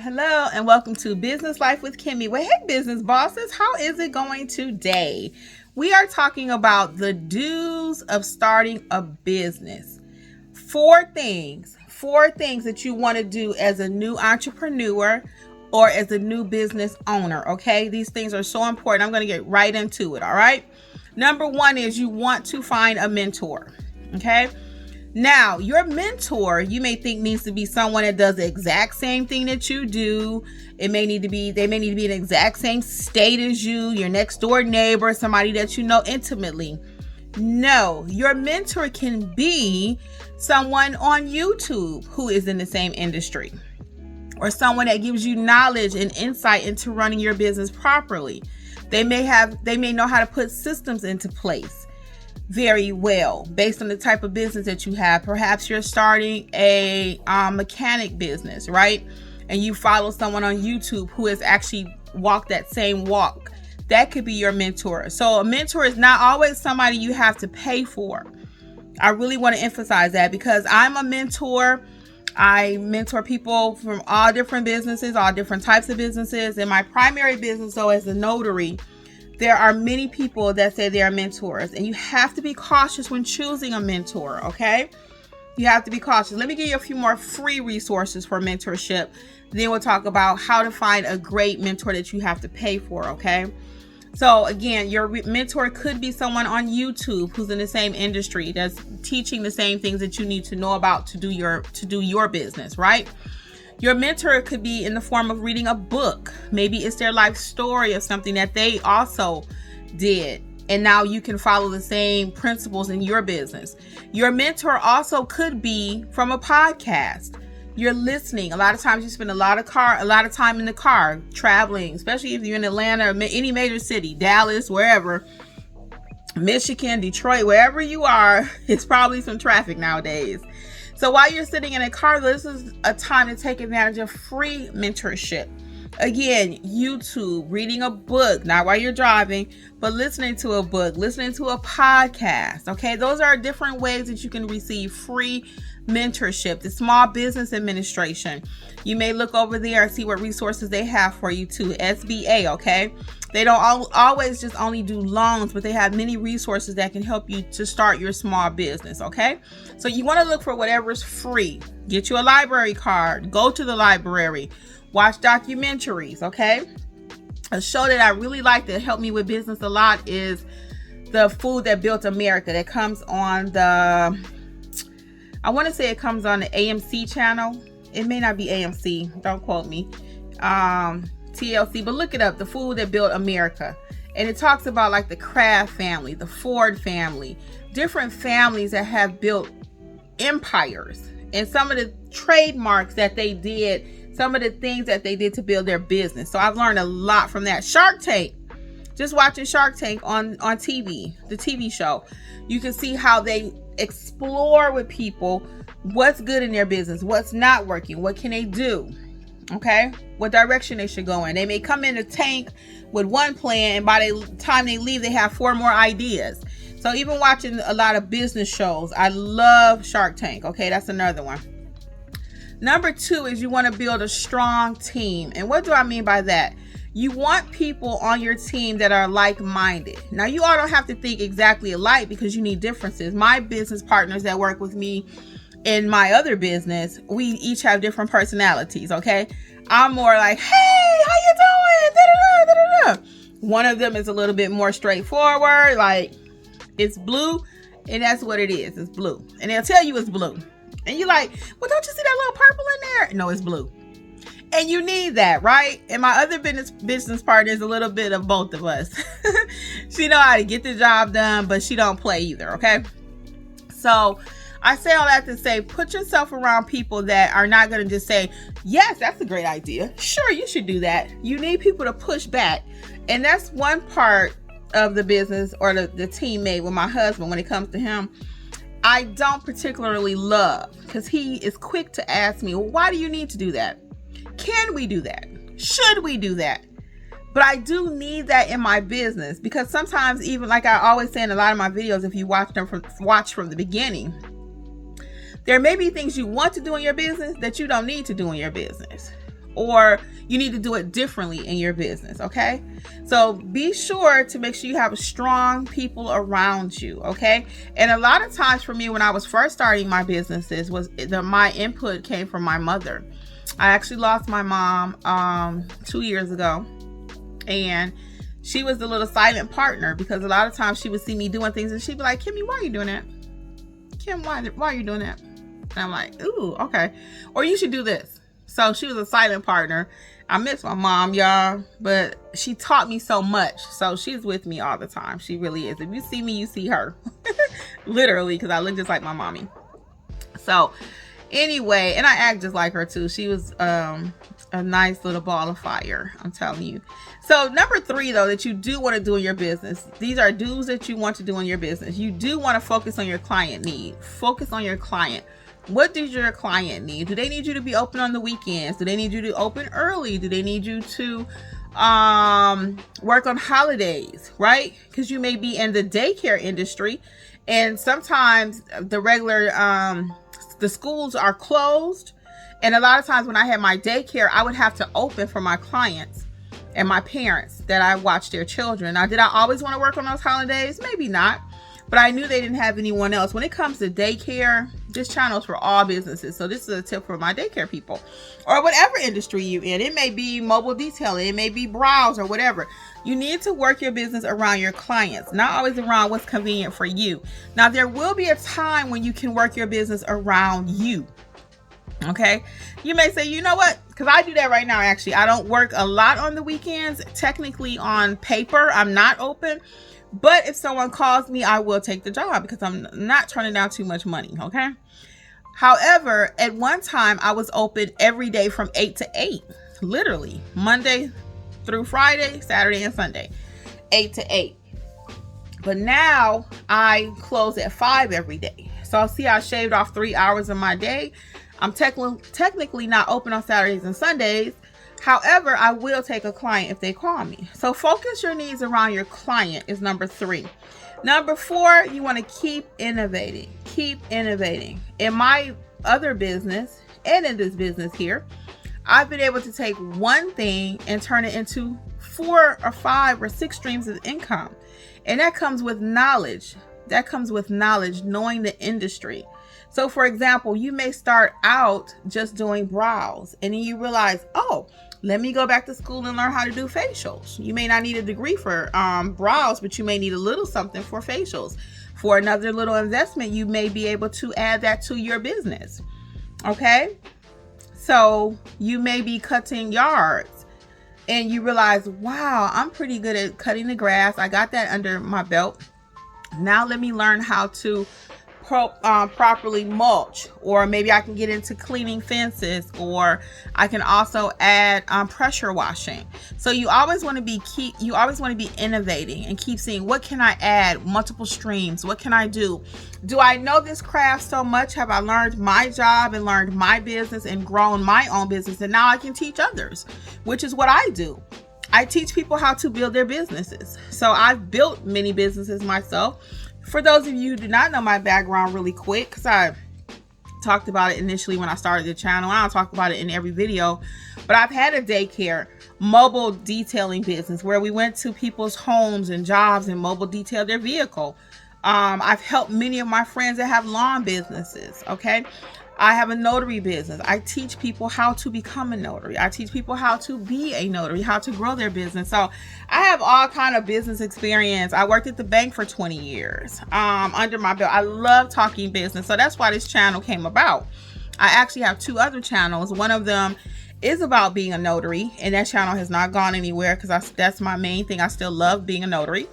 Hello, and welcome to Business Life with Kimmi. Well, hey, business bosses, how is it going today? We are talking about the do's of starting a business. Four things that you want to do as a new entrepreneur or as a new business owner, okay? These things are so important. I'm going to get right into it, all right? Number one is you want to find a mentor, okay? Now, your mentor, you may think needs to be someone that does the exact same thing that you do. They may need to be in the exact same state as you, your next door neighbor, somebody that you know intimately. No, your mentor can be someone on YouTube who is in the same industry, or someone that gives you knowledge and insight into running your business properly. They may know how to put systems into place very well based on the type of business that you have. Perhaps you're starting a mechanic business, right? And you follow someone on YouTube who has actually walked that same walk. That could be your mentor. So a mentor is not always somebody you have to pay for. I really want to emphasize that because I'm a mentor. I mentor people from all different businesses, all different types of businesses. In my primary business, though, as a notary, there are many people that say they are mentors, and you have to be cautious when choosing a mentor, okay? You have to be cautious. Let me give you a few more free resources for mentorship. Then we'll talk about how to find a great mentor that you have to pay for, okay? So again, your mentor could be someone on YouTube who's in the same industry that's teaching the same things that you need to know about to do your business, right? Your mentor could be in the form of reading a book. Maybe it's their life story of something that they also did, and now you can follow the same principles in your business. Your mentor also could be from a podcast. You're listening. A lot of times you spend a lot of time in the car traveling, especially if you're in Atlanta or any major city, Dallas, wherever, Michigan, Detroit, wherever you are, it's probably some traffic nowadays. So while you're sitting in a car, this is a time to take advantage of free mentorship. Again, YouTube, reading a book, not while you're driving, but listening to a book, listening to a podcast. Okay, those are different ways that you can receive free mentorship. The Small Business Administration, you may look over there and see what resources they have for you too. SBA, okay? They don't always just only do loans, but they have many resources that can help you to start your small business, okay? So you want to look for whatever's free. Get you a library card. Go to the library. Watch documentaries, okay? A show that I really like that helped me with business a lot is The Food That Built America. That comes on I want to say it comes on the AMC channel. It may not be AMC. Don't quote me. TLC, but look it up, The Food That Built America. And it talks about like the Kraft family, the Ford family, different families that have built empires, and some of the trademarks that they did, some of the things that they did to build their business. So I've learned a lot from that. Shark Tank, just watching Shark Tank on TV, the TV show, you can see how they explore with people what's good in their business, what's not working, what can they do, okay, what direction they should go in. They may come in a tank with one plan, and by the time they leave, they have 4 more ideas. So even watching a lot of business shows, I love Shark Tank, okay? That's another one. Number 2 is you want to build a strong team. And what do I mean by that? You want people on your team that are like-minded. Now, you all don't have to think exactly alike because you need differences. My business partners that work with me in my other business, we each have different personalities, okay? I'm more like, hey, how you doing? Da, da, da, da, da. One of them is a little bit more straightforward, like it's blue, and that's what it is. It's blue. And they'll tell you it's blue. And you're like, well, don't you see that little purple in there? No, it's blue. And you need that, right? And my other business partner is a little bit of both of us. She know how to get the job done, but she don't play either, okay? So I say all that to say, put yourself around people that are not going to just say, yes, that's a great idea. Sure, you should do that. You need people to push back. And that's one part of the business or the teammate with my husband when it comes to him. I don't particularly love because he is quick to ask me, well, why do you need to do that? Can we do that? Should we do that? But I do need that in my business because sometimes, even like I always say in a lot of my videos, if you watch from the beginning, there may be things you want to do in your business that you don't need to do in your business. or you need to do it differently in your business. Okay, so be sure to make sure you have strong people around you. Okay, and a lot of times for me when I was first starting my businesses my input came from my mother. I actually lost my mom 2 years ago, and she was the little silent partner, because a lot of times she would see me doing things and she'd be like, Kimmy, why are you doing that? Kim, why are you doing that? And I'm like, ooh, okay. Or you should do this. So she was a silent partner. I miss my mom, y'all, but she taught me so much. So she's with me all the time. She really is. If you see me, you see her. Literally, because I look just like my mommy. So anyway, and I act just like her too. She was a nice little ball of fire, I'm telling you. So number 3, though, that you do want to do in your business, these are do's that you want to do in your business. You do want to focus on your client need. Focus on your client. What does your client need? Do they need you to be open on the weekends? Do they need you to open early? Do they need you to work on holidays, right? Because you may be in the daycare industry, and sometimes the regular the schools are closed. And a lot of times when I had my daycare, I would have to open for my clients and my parents that I watched their children. Now, did I always want to work on those holidays? Maybe not. But I knew they didn't have anyone else. When it comes to daycare, this channel is for all businesses. So this is a tip for my daycare people, or whatever industry you're in. It may be mobile detailing, it may be brows or whatever. You need to work your business around your clients, not always around what's convenient for you. Now, there will be a time when you can work your business around you. Okay, you may say, you know what, because I do that right now. Actually, I don't work a lot on the weekends. Technically, on paper, I'm not open. But if someone calls me, I will take the job, because I'm not turning down too much money. Okay. However, at one time I was open every day from 8 to 8, literally Monday through Friday, Saturday and Sunday, 8 to 8. But now I close at 5 every day. So see, I shaved off 3 hours of my day. I'm technically not open on Saturdays and Sundays. However, I will take a client if they call me. So focus your needs around your client is number 3. Number 4, you want to keep innovating. Keep innovating. In my other business and in this business here, I've been able to take one thing and turn it into 4 or 5 or 6 streams of income. And that comes with knowledge. That comes with knowledge, knowing the industry. So for example, you may start out just doing brows, and then you realize, oh, let me go back to school and learn how to do facials. You may not need a degree for brows, but you may need a little something for facials. For another little investment, you may be able to add that to your business. Okay. So you may be cutting yards and you realize, wow, I'm pretty good at cutting the grass. I got that under my belt. Now let me learn how to properly mulch, or maybe I can get into cleaning fences, or I can also add pressure washing. So you always want to be innovating and keep seeing, what can I add? Multiple streams. What can I do? Do I know this craft so much? Have I learned my job and learned my business and grown my own business? And now I can teach others, which is what I do. I teach people how to build their businesses. So I've built many businesses myself. For those of you who do not know my background really quick, because I talked about it initially when I started the channel, I don't talk about it in every video, but I've had a daycare mobile detailing business where we went to people's homes and jobs and mobile detailed their vehicle. I've helped many of my friends that have lawn businesses. Okay. I have a notary business. I teach people how to become a notary. I teach people how to be a notary, how to grow their business. So I have all kind of business experience. I worked at the bank for 20 years under my belt. I love talking business. So that's why this channel came about. I actually have 2 other channels. One of them is about being a notary, and that channel has not gone anywhere because that's my main thing. I still love being a notary.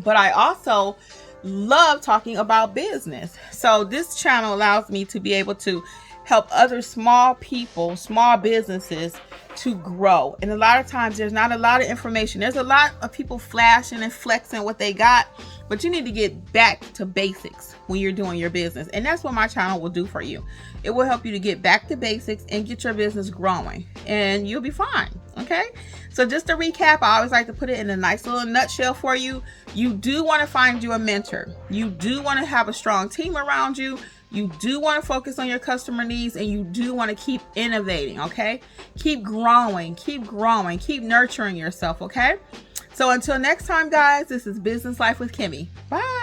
But I also love talking about business. So this channel allows me to be able to help other small people, small businesses to grow. And a lot of times there's not a lot of information. There's a lot of people flashing and flexing what they got, but you need to get back to basics when you're doing your business. And that's what my channel will do for you. It will help you to get back to basics and get your business growing, and you'll be fine. Okay. So just to recap, I always like to put it in a nice little nutshell for you. You do want to find you a mentor. You do want to have a strong team around you. You do want to focus on your customer needs, and you do want to keep innovating, okay? Keep growing, keep nurturing yourself, okay? So until next time, guys, this is Business Life with Kimmi. Bye.